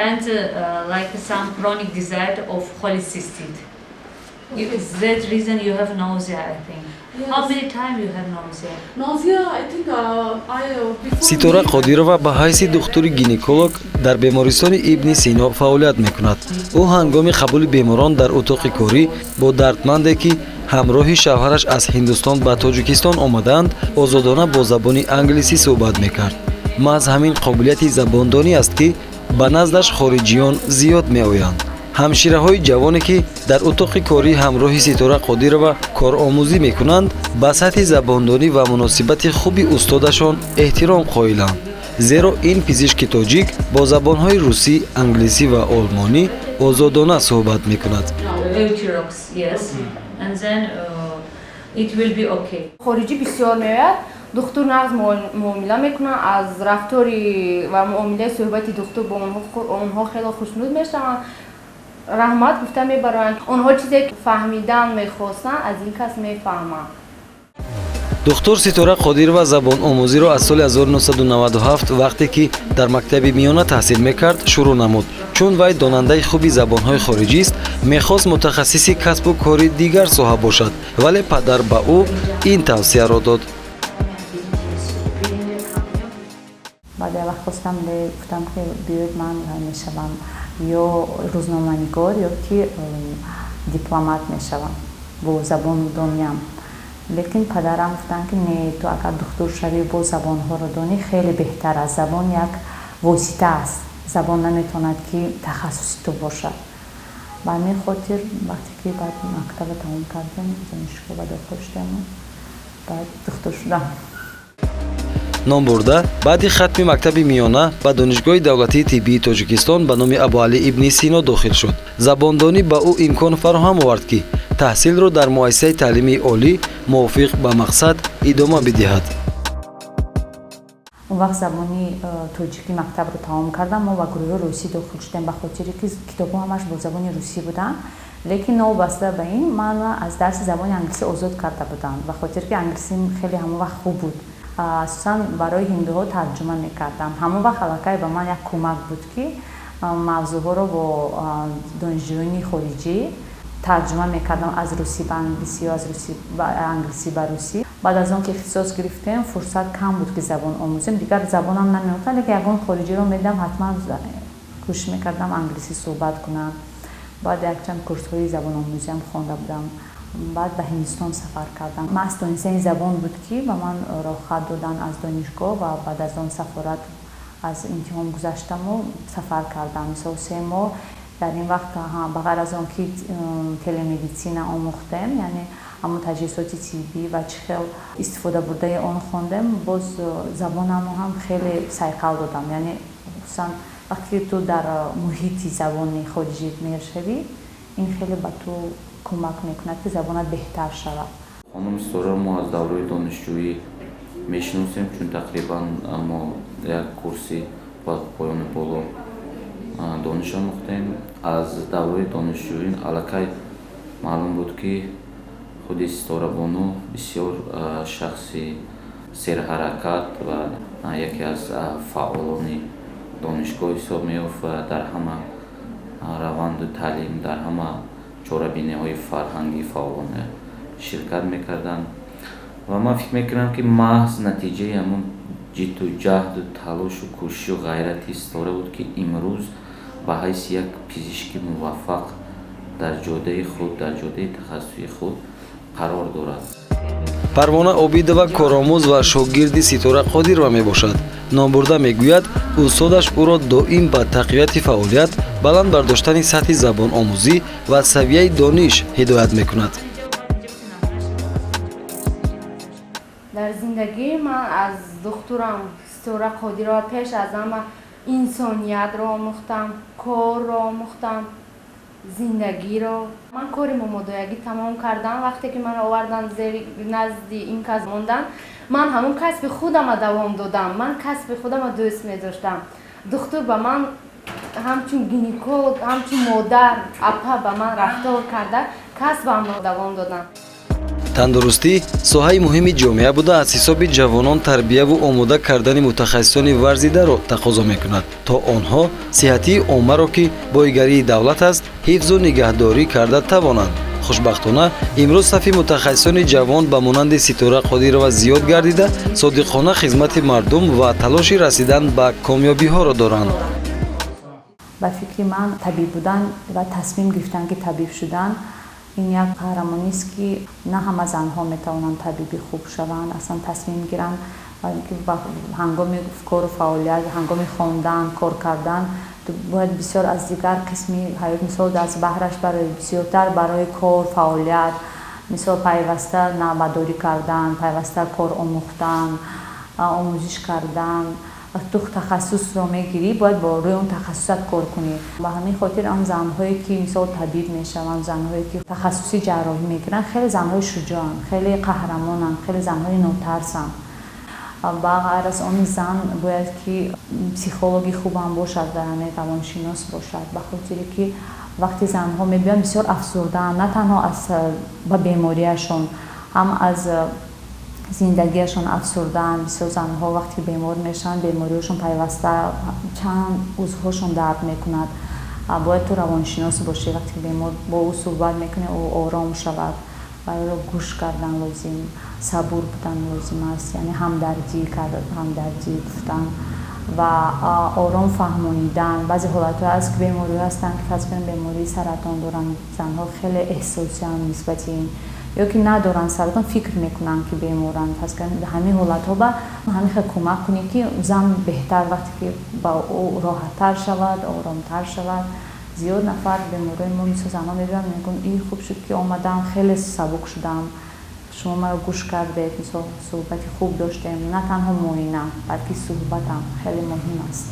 and like some chronic disease of cholecystite. That reason you have nausea, I think. Yes. How many times you have nausea? Nausea, I think before ситора қодирова ба ҳайси духтури гинеколог дар бемористони ибни сино фаъолият мекунад. ӯ ҳангоми қабули беморон дар утоқи корӣ бо дардманде ки ҳамроҳи шавҳараш аз ҳиндустон ба тоҷикистон омадаанд озодона бо забони англисӣ суҳбат мекард. маҳз ҳамин қобилияти забондонӣ аст ки ба наздаш хориҷиён зиёд меоянд. ҳамшираҳои ҷавоне ки дар утоқи корӣ ҳамроҳи ситора қодирова коромӯзӣ мекунанд ба сатҳи забондонӣ ва муносибати хуби устодашон эҳтиром қоиланд, зеро ин пизишки тоҷик бо забонҳои русӣ, англисӣ ва олмонӣ озодона суҳбат мекунад. Euthyrox, yes. And then it will be okay. خارجی بسیار میاد دکتر نقض معامله میکنن از رفتاری و معامله صحبت دکتر با اونها خیلی خوشنود میشن رحمت گفته میبرن اونها چیزی که فهمیدن میخواستن از این کس میفهمن. духтур ситора қодирова забономӯзиро аз соли 1997 вақте ки дар мактаби миёна таҳсил мекард шурӯъ намуд. чун вай донандаи хуби забонҳои хориҷист, мехост мутахассиси касбу кори дигар соҳа бошад, вале падар ба ӯ ин тавсияро дод. بعد وقت خواستم گفتم که بیاید من میشوم یا روزنامه‌نگار یا که دیپلمات میشوم با زبان دنیام. لیکن پدرم گفتن که نه تو اگر دکتر شوی با زبان ها رو دانی خیلی بهتر است. زبان یک واسطه است. زبان نمیتواند که تخصصی تو باشد. به همین خاطر وقتی که بعد مکتب تمام کردم دانشگاه و داخل شدم بعد دکتر شدم. ном бурда баъди хатми мактаби миёна ба донишгоҳи давлатии тиббии тоҷикистон ба номи абуалӣ ибни сино дохил шуд. забондонӣ ба ӯ имкон фароҳам овард ки таҳсилро дар муассисаи таълимии олӣ мувофиқ ба мақсад идома бидиҳад. اون وقت زبانی توجیکی مکتب رو تمام کردم و گروه روسی داخل شدم به خاطر که کتاب‌ها همش با زبان روسی بودن. لیکن وابسته به این من از درس زبان انگلیسی آزاد کرده بودم به خاطر که انگلیسی خیلی همون وقت خوب بود. اساساً برای هندوها ترجمه میکردم. همون وقت الکی به من یک کمک بود که موضوعها رو با دانشجویان خارجی ترجمه میکردم از روسی به انگلیسی و از روسی به انگلیسی به روسی. بعد از اون که اختصاص گرفتم فرصت کم بود که زبان آموزم. دیگر زبانم نمی‌آمد لیکن یگان خارجی رو میدم حتما کوشش میکردم انگلیسی صحبت کنم. بعد یک چند کورس‌های زبان آموزی هم خوانده بودم. بعد به هندوستان سفر کردم. من از دانستن زبان بود که به من راحت دادن از دانشگاه و بعد از آن سفارت از امتحان گذشتم و سفر کردم. مثلا 3 ماه در این وقت بغیر از آن که تلمدیسین آموختم یعنی اما تجهیزات طبی و چه استفاده برده آن خواندم باز زبانم هم خیلی سیقل دادم. یعنی مثلا وقتی تو در محیط زبانی خارجی میشوی این خیلی به تو کمک میکند که زبانت بهتر شود. خانم سورا ما از دوره دانشجویی میشناسیم چون تقریبا ما یک کورسی با پایان بالا دانش آموختیم. از دوره دانشجویی الکی معلوم بود که خودی ستاره بانو بسیار شخصی سرحرکت و یکی از فعالان دانشگاه حساب میافت در همه روند تعلیم در همه چاره‌بینی‌های فرهنگی فعالانه شرکت میکردن و من فکر میکنم که محض نتیجه همون جد و جهد و تلاش و کوشش و غیرت ستاره بود که امروز به حیث یک پزشک موفق در جاده خود در جاده تخصصی خود قرار دارد. парвона обидова коромӯз ва шогирди ситора қодирова мебошад. номбурда мегӯяд устодаш ӯро доим ба тақвияти фаъолият, баланд бардоштани сатҳи забономӯзӣ ва савияи дониш ҳидоят мекунад. در زندگی من از دکترم سیتора قادرова پیش از همه انسانیت را آموختم، کار را آموختم، زندگی را. من کار مامادایگی تمام کردم. وقتی که من آوردن نزد این کس موندن من همون کسب خودم دوام دادم. من کسب خودم دوست می داشتم. دکتر به من همچون گینکولوگ همچون مادر اپا به من رفتار کرده کسبم دوام دادم. тандурустӣ соҳаи муҳими ҷомеа буда аз ҳисоби ҷавонон тарбияву омода кардани мутахассисони варзидаро тақозо мекунад, то онҳо сиҳатии оммаро ки боигарии давлат аст, ҳифзу нигаҳдорӣ карда тавонанд. хушбахтона имрӯз сафи мутахассисони ҷавон ба монанди Ситора Қодирова зиёд гардида, содиқона хизмати мардум ва талоши расидан ба комёбиҳоро доранд. ба фикри ман табиб будан ва тасмим гирифтан ки табиб шудан ин як қаҳрамонист ки на ҳама занҳо метавонанд табиби хуб шаванд, аслан тасмим гиранд ҳангоми кору фаъолият, ҳангоми хондан, кор кардан бояд бисёр аз дигар қисми ҳаёт, мисол аз баҳраш барои бисёртар барои кор, фаъолият, мисол пайваста навбадорӣ кардан, пайваста кор омӯхтан, омӯзиш кардан. تو تخصص رو میگیری باید با روی اون تخصصت کار کنی. با همین خاطر آن زنهایی که مثلا طبیب میشوند، زنهایی که تخصصی جراحی میگیرن، خیلی زنهای شجاعن، خیلی قهرمانن، خیلی زنهای نوترسن. با غیر از آن زن باید که پسیخولوژی خوب هم باشد و روانشناس باشد. به خاطر که وقتی زنها میبینن بسیار افسردن، نه تنها از با بیماریشون، هم از زندگیشون افسردن. بسیار زنها وقتی بیمار میشن بیماریشون پیوسته چند عضوهاشون درد میکند. باید تو روانشناس باشی، وقتی بیمار با او صحبت میکنه او آرام شود. برای گوش کردن لازم، صبور بودن لازم است، یعنی همدردی کردن، همدردی گفتن و آرام فهموندن. بعضی حالت‌ها هست که بیماری هستن که فرض کنیم بیماری سرطان دارن، زنها خیلی احساسی هم نسبت این یا که ندارن سرطان فکر میکنن که بیمارن. پس به همین حالت ها با همین خیلی کمک کنی که زن بهتر وقتی که با او راحت‌تر شود، آرام‌تر شود. زیاد نفر بیماری ما مثل زنها میگن این خوب شد که آمدم، خیلی سبک شدم، شما مرا گوش کردید، مثلا صحبت خوب داشتیم، نه تنها معاینه بلکه صحبت هم خیلی مهم است.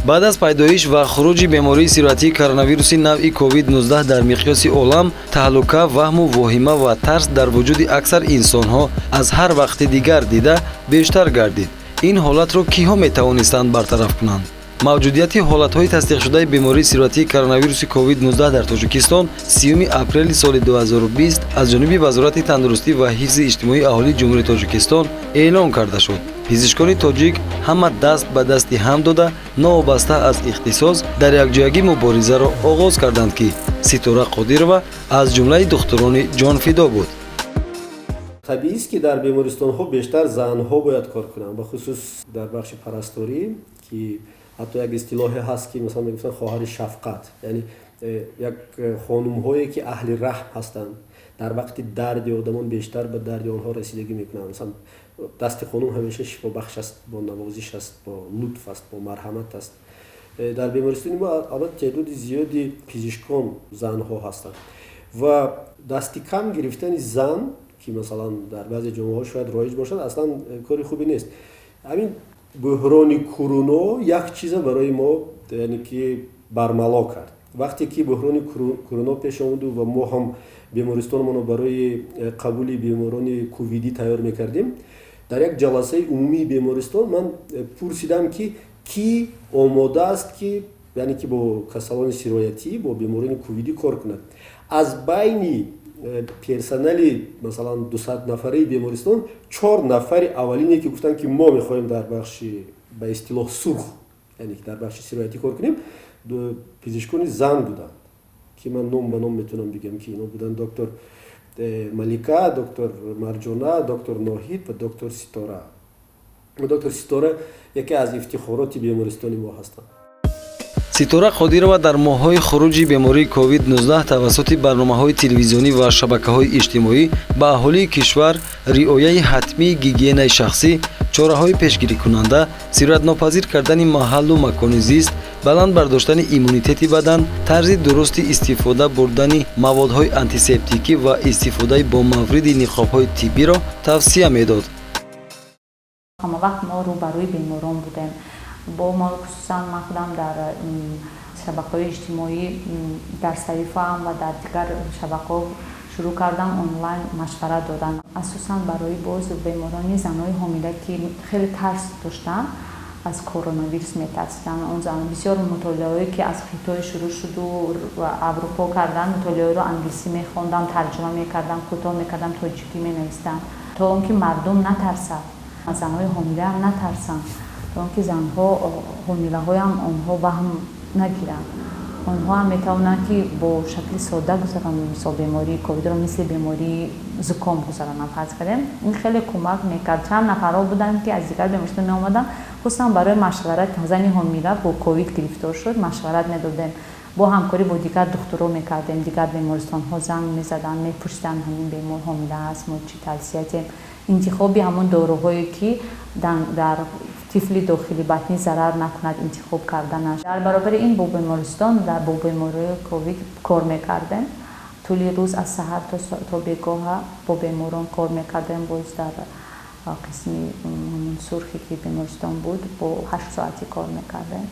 بعد از پیدایش و خروج بیماری سیروتیک کرونا نوعی کووید 19 در مقیاس عالم، تهلکه، وهم و واهمه و ترس در وجود اکثر انسان‌ها از هر وقت دیگر دیده بیشتر گردید. این حالت را کیها میتوانستند برطرف کنند؟ موجودیت حالت‌های تصدیق شده بیماری سیروتیک کرونا کووید 19 در تاجیکستان 30 اپریل سال 2020 از جانب وزارت تندرستی و حفظ اجتماعی اهالی جمهوری تاجیکستان اعلام کرده شد. پزشکان تاجیک همه دست به دستی هم داده نوابسته از اختصاص در یکجایی مبارزه را آغاز کردند که ستوره قادیرова از جمله دختران جانفدا بود. طبیعی است که در بیمارستان‌ها بیشتر زن‌ها باید کار کنند، به خصوص در بخش پرستاری که حتی یک اصطلاحی هست که مثلا میگفتن خواهر شفقت، یعنی یک خانم‌هایی که اهل رحم هستند، در وقت درد آدمان بیشتر به درد آنها رسیدگی میکنند. مثلا دست خانم همیشه شفا بخش است، با نوازش است، با لطف است، با مرحمت است. در بیمارستان ما البته تعداد زیادی پزشکان زنها هستند و دستی کم گرفتن زن که مثلا در بعضی جامعه‌ها شاید رایج باشد اصلا کاری خوبی نیست. همین بحران کرونا یک چیز برای ما یعنی که برملا کرد. وقتی که بحران کرونا پیش آمد و ما هم بیمارستانمون رو برای قبول بیماران کوویدی تیار میکردیم، در یک جلسه عمومی بیمارستان من پرسیدم که کی آماده است که یعنی که با کسان سرایتی با بیماران کوویدی کار کند. از بین پرسنل مثلا 200 نفره بیمارستان 4 نفر اولینی که گفتن که ما میخوایم در بخش به اصطلاح سرخ یعنی در بخش سرایتی کار کنیم، پزشکان زن بودن که من نام به نام میتونم بگم که اینا بودن دکتر ملیکا، دکتر مرجانه، دکتر ناهید و دکتر ستاره. و دکتر ستاره یکی از افتخارات بیمارستان ما هستند. ستاره قادیرова در ماه‌های خروج بیماری کووید 19 توسط برنامه‌های تلویزیونی و شبکه‌های اجتماعی به اهالی کشور رعایت حتمی گیگینه شخصی، چاره‌های پیشگیری کننده، سیرت‌ناپذیر کردن محل و مکان زیست، بلند برداشتن ایمونیتeti بدن، طرز درست استفاده بردن موادهای آنتیسپتیکی و استفاده با مورد نقاب‌های طبی را توصیه می‌داد. همه وقت ما روبروی بیماران بودیم. با ما خصوصا من خودم در شبکه‌های اجتماعی در صحیفه‌ام و در دیگر شبکه‌ها شروع کردم آنلاین مشورت دادن، اساساً برای باز بیماران زنای حامله که خیلی ترس داشتن از کرونا ویروس میترسیدن. اون زمان بسیار مطالعاتی که از خطای شروع شد و اروپا کردن، مطالعه رو انگلیسی میخوندم، ترجمه میکردم، کوتاه میکردم، تاجیکی مینوشتم تا اینکه مردم نترسن، زنهای حامله هم نترسن، تا اینکه زنها حامله های هم اونها وهم نگیرن، اونها هم میتونن که با شکل ساده گذارن مثل بیماری کووید رو مثل بیماری زکام گذارن. فرض کنیم این خیلی کمک میکرد. چند نفرها بودن که از دیگر بیمارستان می اومدن خصوصا برای مشورت که زنی حامله با کووید گرفتار شد مشورت میدادیم، با همکاری با دیگر دکترها میکردیم، دیگر بیمارستان ها زنگ میزدن میپرسیدن همین بیمار حامله است، ما چی توصیه انتخابی همون داروهایی که در طفل داخلی بطنی ضرر نکند انتخاب کردنش. در برابر این با بیمارستان در با بیماری کووید کار میکردیم، طول روز از سحر تا بیگاه با بیماران کار میکردیم. باز در قسم همون سرخی که بیمارستان بود با 8 ساعتی کار میکردیم.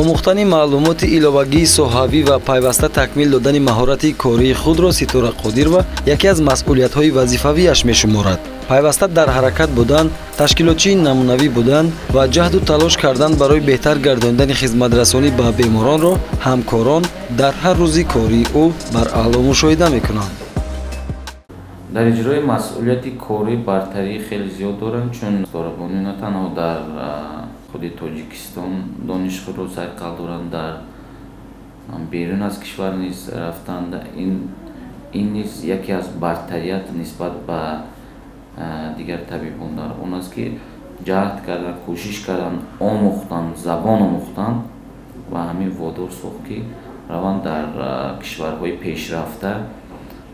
омӯхтани маълумоти иловагии соҳавӣ ва пайваста такмил додани маҳорати кории худро Ситора Қодирова яке аз масъулиятҳои вазифавияш мешуморад. пайваста дар ҳаракат будан, ташкилотчии намунавӣ будан ва ҷаҳду талош кардан барои беҳтар гардонидани хизматрасонӣ ба беморонро ҳамкорон дар ҳар рӯзи кории ӯ бар аъло мушоҳида мекунанд. дар иҷрои масъулияти корӣ бартарии хеле зиёд доранд, чун дорабонӣ на танҳо дар худи Тоҷикистон донишгоҳро сайқал доранд, дар берун аз кишвар низ рафтанд. ин низ яке аз бартарият нисбат ба дигар табибон дар он аст ки ҷаҳд кардан, кӯшиш кардан, омӯхтан, забон омӯхтан ва ҳамин водор сохт ки раванд дар кишварҳои пешрафта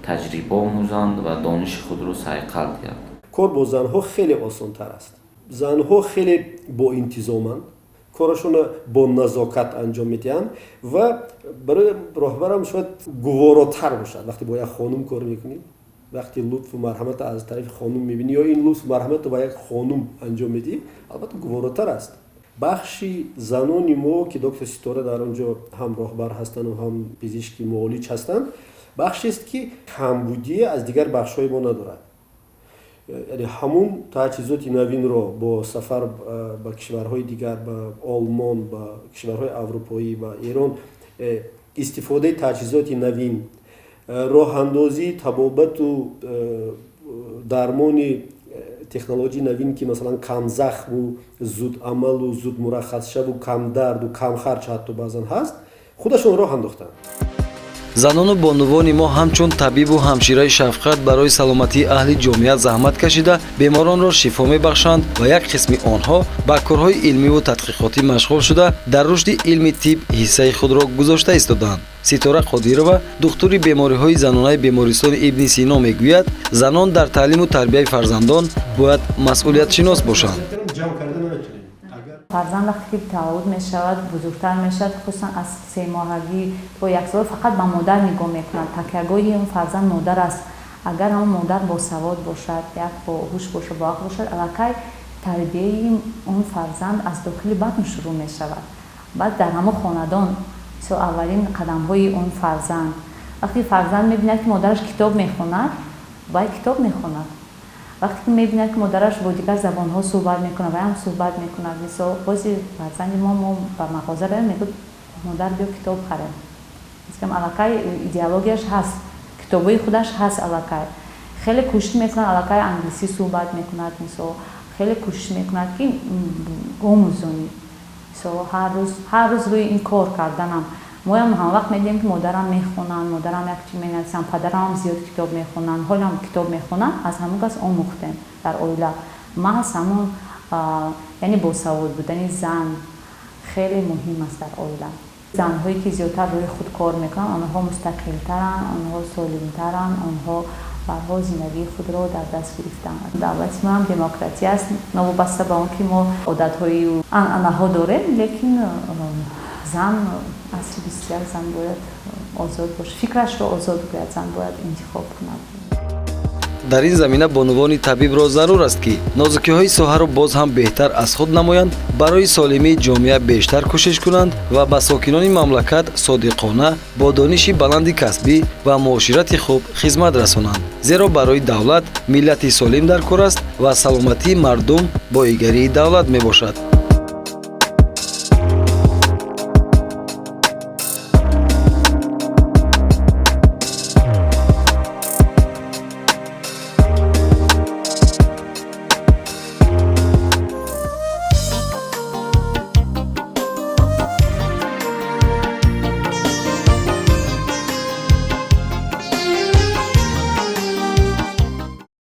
таҷриба омӯзанд ва дониши худро сайқал диҳанд. кор бо занҳо хеле осонтар аст. занҳо хеле боинтизоманд, корашонро бо назокат анҷом медиҳанд ва барои роҳбарам шояд гуворотар бошад. вақте бо як хонум кор мекунӣ, вақте лутфу марҳамат аз тарафи хонум мебинӣ ё ин лутфу марҳаматро ба як хонум анҷом медиҳӣ, албатта гуворотар аст. бахши занони мо ки доктор Ситора дар он ҷо ҳам роҳбар ҳастанд ва ҳам пизишки муолиҷ ҳастанд, бахшест ки камбудӣ аз дигар бахшҳои мо надорад. яъне ҳамун таҷҳизоти навинро бо сафар ба кишварҳои дигар, ба олмон, ба кишварҳои аврупоӣ, ба эрон, истифодаи таҷҳизоти навин, роҳандозии табобату дармони технологияи навин ки масалан камзахму зудамалу зудмураххасшаву камдарду камхарч ҳатто баъзан ҳаст, худашон роҳ андохтанд. занону бонувони мо ҳамчун табибу ҳамшираи шафқат барои саломатии аҳли ҷомеа заҳмат кашида беморонро шифо мебахшанд ва як қисми онҳо ба корҳои илмиву тадқиқотӣ машғул шуда дар рушди илми тиб ҳиссаи худро гузошта истоданд. Ситора Қодирова, духтури бемориҳои занонаи бемористони Ибни Сино мегӯяд, занон дар таълиму тарбияи фарзандон бояд масъулиятшинос бошанд. فرزند وقتی که تعهد می شود بزرگتر می شود، خصوصا از 3 ماهگی با 1 سال فقط به مادر نگاه می کند. تکیه‌گاهی اون فرزند مادر است. اگر همون مادر با سواد باشد، یک با هوش باشد، با عقل باشد، الکی تربیه اون فرزند از داخل بطن شروع می شود. بعد در همه خاندان اولین قدم های اون فرزند، وقتی فرزند می بیند که مادرش کتاب می خواند، باید کتاب می خواند. وقتی که می‌بیند که مادرش با دیگر زبان‌ها صحبت می‌کنه و هم صحبت می‌کنه، مثلا بازی فرزند ما به مغازه بریم میگه مادر بیا کتاب خریم. مثلا علاقه ایدئولوژیش هست، کتابای خودش هست علاقه. خیلی کوشش می‌کنه علاقه انگلیسی صحبت می‌کنه، مثلا خیلی کوشش می‌کنه که آموزونی. مثلا هر روز روی این کار کردنم. ما هم وقت می‌دیم که مادرم میخونن، مادرم یک چی می‌نویسن، پدرم هم زیاد کتاب میخونن، حالا هم کتاب میخونن، از همون کس آموختیم در اویلا. ما همون یعنی با سواد بودن زن خیلی مهم است در اویلا. زن‌هایی که زیادتر روی خود کار میکنن، آنها مستقل‌ترن، آنها سالم‌ترن، آنها برای زندگی خود را در دست گرفتن. دعوت ما هم دموکراسی است، نوابسته به اون که ما عادت‌های و عنعنه‌ها داریم، لیکن زن اصل بسیار زن باید آزاد باشه، فکرش رو آزاد باید زن باید انتخاب کند. дар ин замина бонувони табибро зарур аст ки нозукиҳои соҳаро боз ҳам беҳтар аз худ намоянд, барои солимии ҷомеа бештар кӯшиш кунанд ва ба сокинони мамлакат содиқона бо дониши баланди касбӣ ва муоширати хуб хизмат расонанд. зеро барои давлат миллати солим дар кор аст ва саломатии мардум боигарии давлат мебошад.